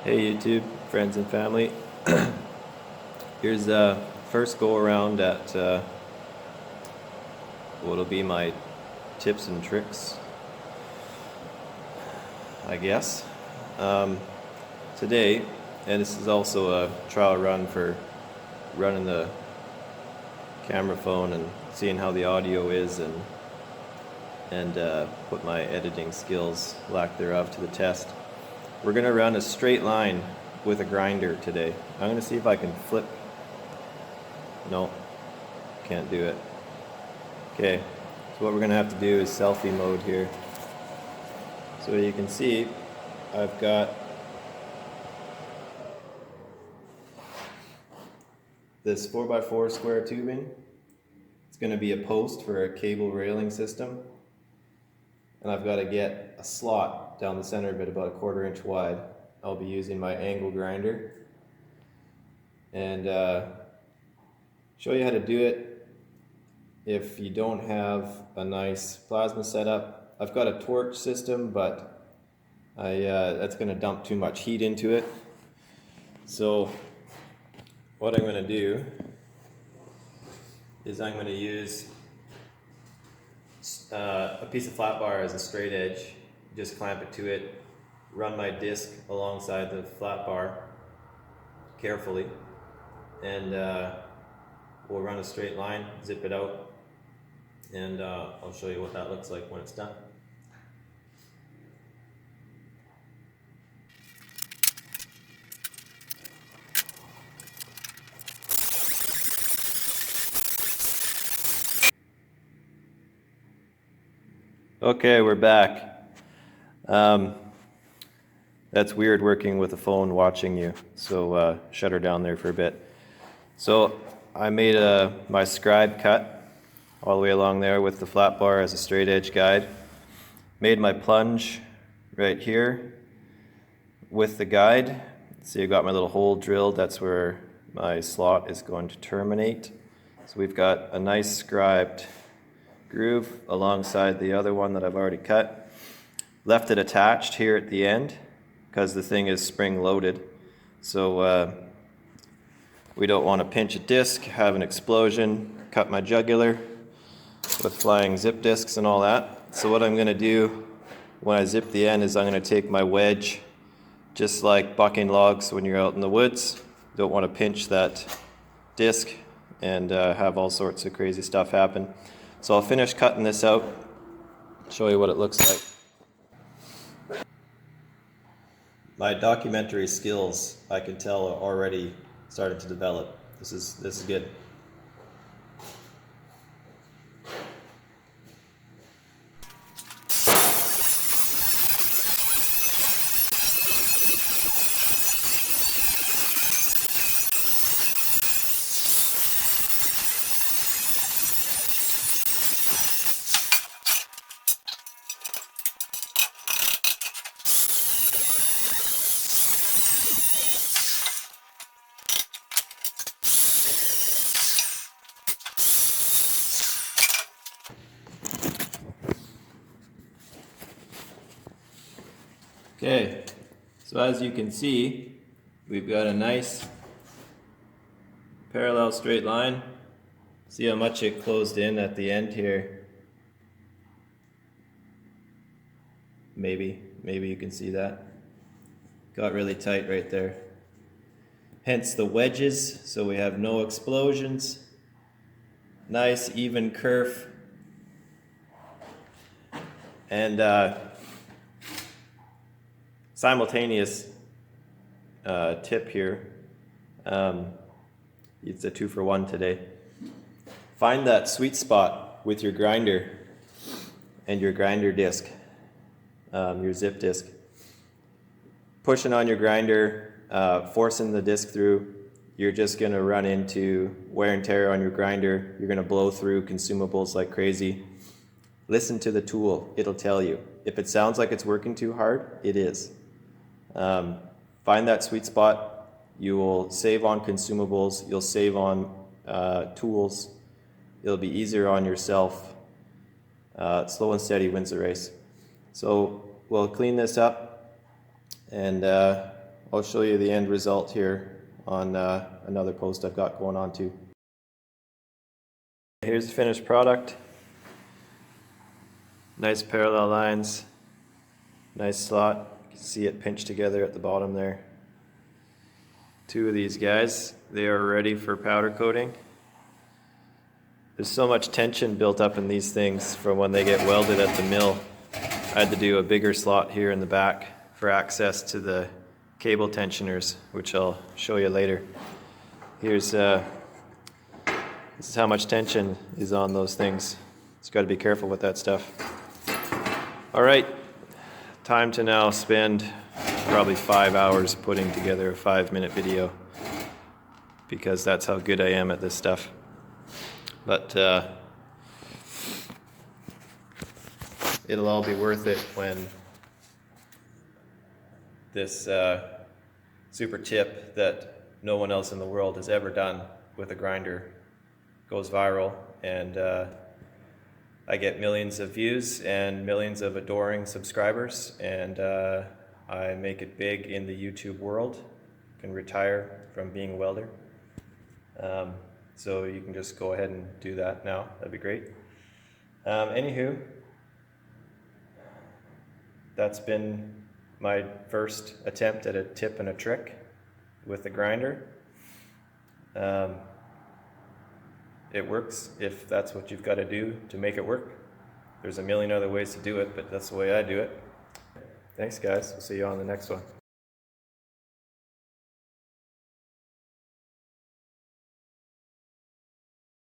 Hey YouTube, friends and family. Here's the first go around at what'll be my tips and tricks, I guess. Today, and this is also a trial run for running the camera phone and seeing how the audio is and put my editing skills, lack thereof, to the test. We're going to run a straight line with a grinder today. I'm going to see if I can flip. No, can't do it. Okay, so what we're going to have to do is selfie mode here. So you can see I've got this 4x4 square tubing. It's going to be a post for a cable railing system. And I've got to get a slot down the center of it about 1/4 inch wide. I'll be using my angle grinder and show you how to do it if you don't have a nice plasma setup. I've got a torch system, but that's going to dump too much heat into it. So what I'm going to do is I'm going to use a piece of flat bar as a straight edge, just clamp it to it, run my disc alongside the flat bar carefully, and we'll run a straight line, zip it out, and I'll show you what that looks like when it's done. Okay, we're back. That's weird working with a phone watching you, so shut her down there for a bit. So I made my scribe cut all the way along there with the flat bar as a straight edge guide. Made my plunge right here with the guide. See, I got my little hole drilled. That's where my slot is going to terminate. So we've got a nice scribed groove alongside the other one that I've already cut. Left it attached here at the end because the thing is spring loaded. So we don't want to pinch a disc, have an explosion, cut my jugular with flying zip discs and all that. So what I'm going to do when I zip the end is I'm going to take my wedge, just like bucking logs when you're out in the woods. Don't want to pinch that disc and have all sorts of crazy stuff happen. So I'll finish cutting this out, show you what it looks like. My documentary skills, I can tell, are already starting to develop. This is good. Okay, so as you can see, we've got a nice parallel straight line. See how much it closed in at the end here? Maybe you can see that. Got really tight right there. Hence the wedges, so we have no explosions. Nice even kerf. And simultaneous tip here. It's a 2-for-1 today. Find that sweet spot with your grinder and your grinder disc, your zip disc. Pushing on your grinder, forcing the disc through, you're just going to run into wear and tear on your grinder. You're going to blow through consumables like crazy. Listen to the tool. It'll tell you. If it sounds like it's working too hard, it is. Find that sweet spot. You will save on consumables. You'll save on tools. It'll be easier on yourself. Slow and steady wins the race. So we'll clean this up and I'll show you the end result here on another post I've got going on too. Here's the finished product. Nice parallel lines, nice slot. You can see it pinched together at the bottom there. Two of these guys, they are ready for powder coating. There's so much tension built up in these things from when they get welded at the mill. I had to do a bigger slot here in the back for access to the cable tensioners, which I'll show you later. Here's this is how much tension is on those things. It's got to be careful with that stuff. All right, time to now spend probably 5 hours putting together a 5-minute video, because that's how good I am at this stuff. But it'll all be worth it when this super tip that no one else in the world has ever done with a grinder goes viral, and I get millions of views and millions of adoring subscribers, and I make it big in the YouTube world. Can retire from being a welder. So you can just go ahead and do that now. That'd be great. Anywho, that's been my first attempt at a tip and a trick with the grinder. It works if that's what you've got to do to make it work. There's a million other ways to do it, but that's the way I do it. Thanks guys, we'll see you on the next one.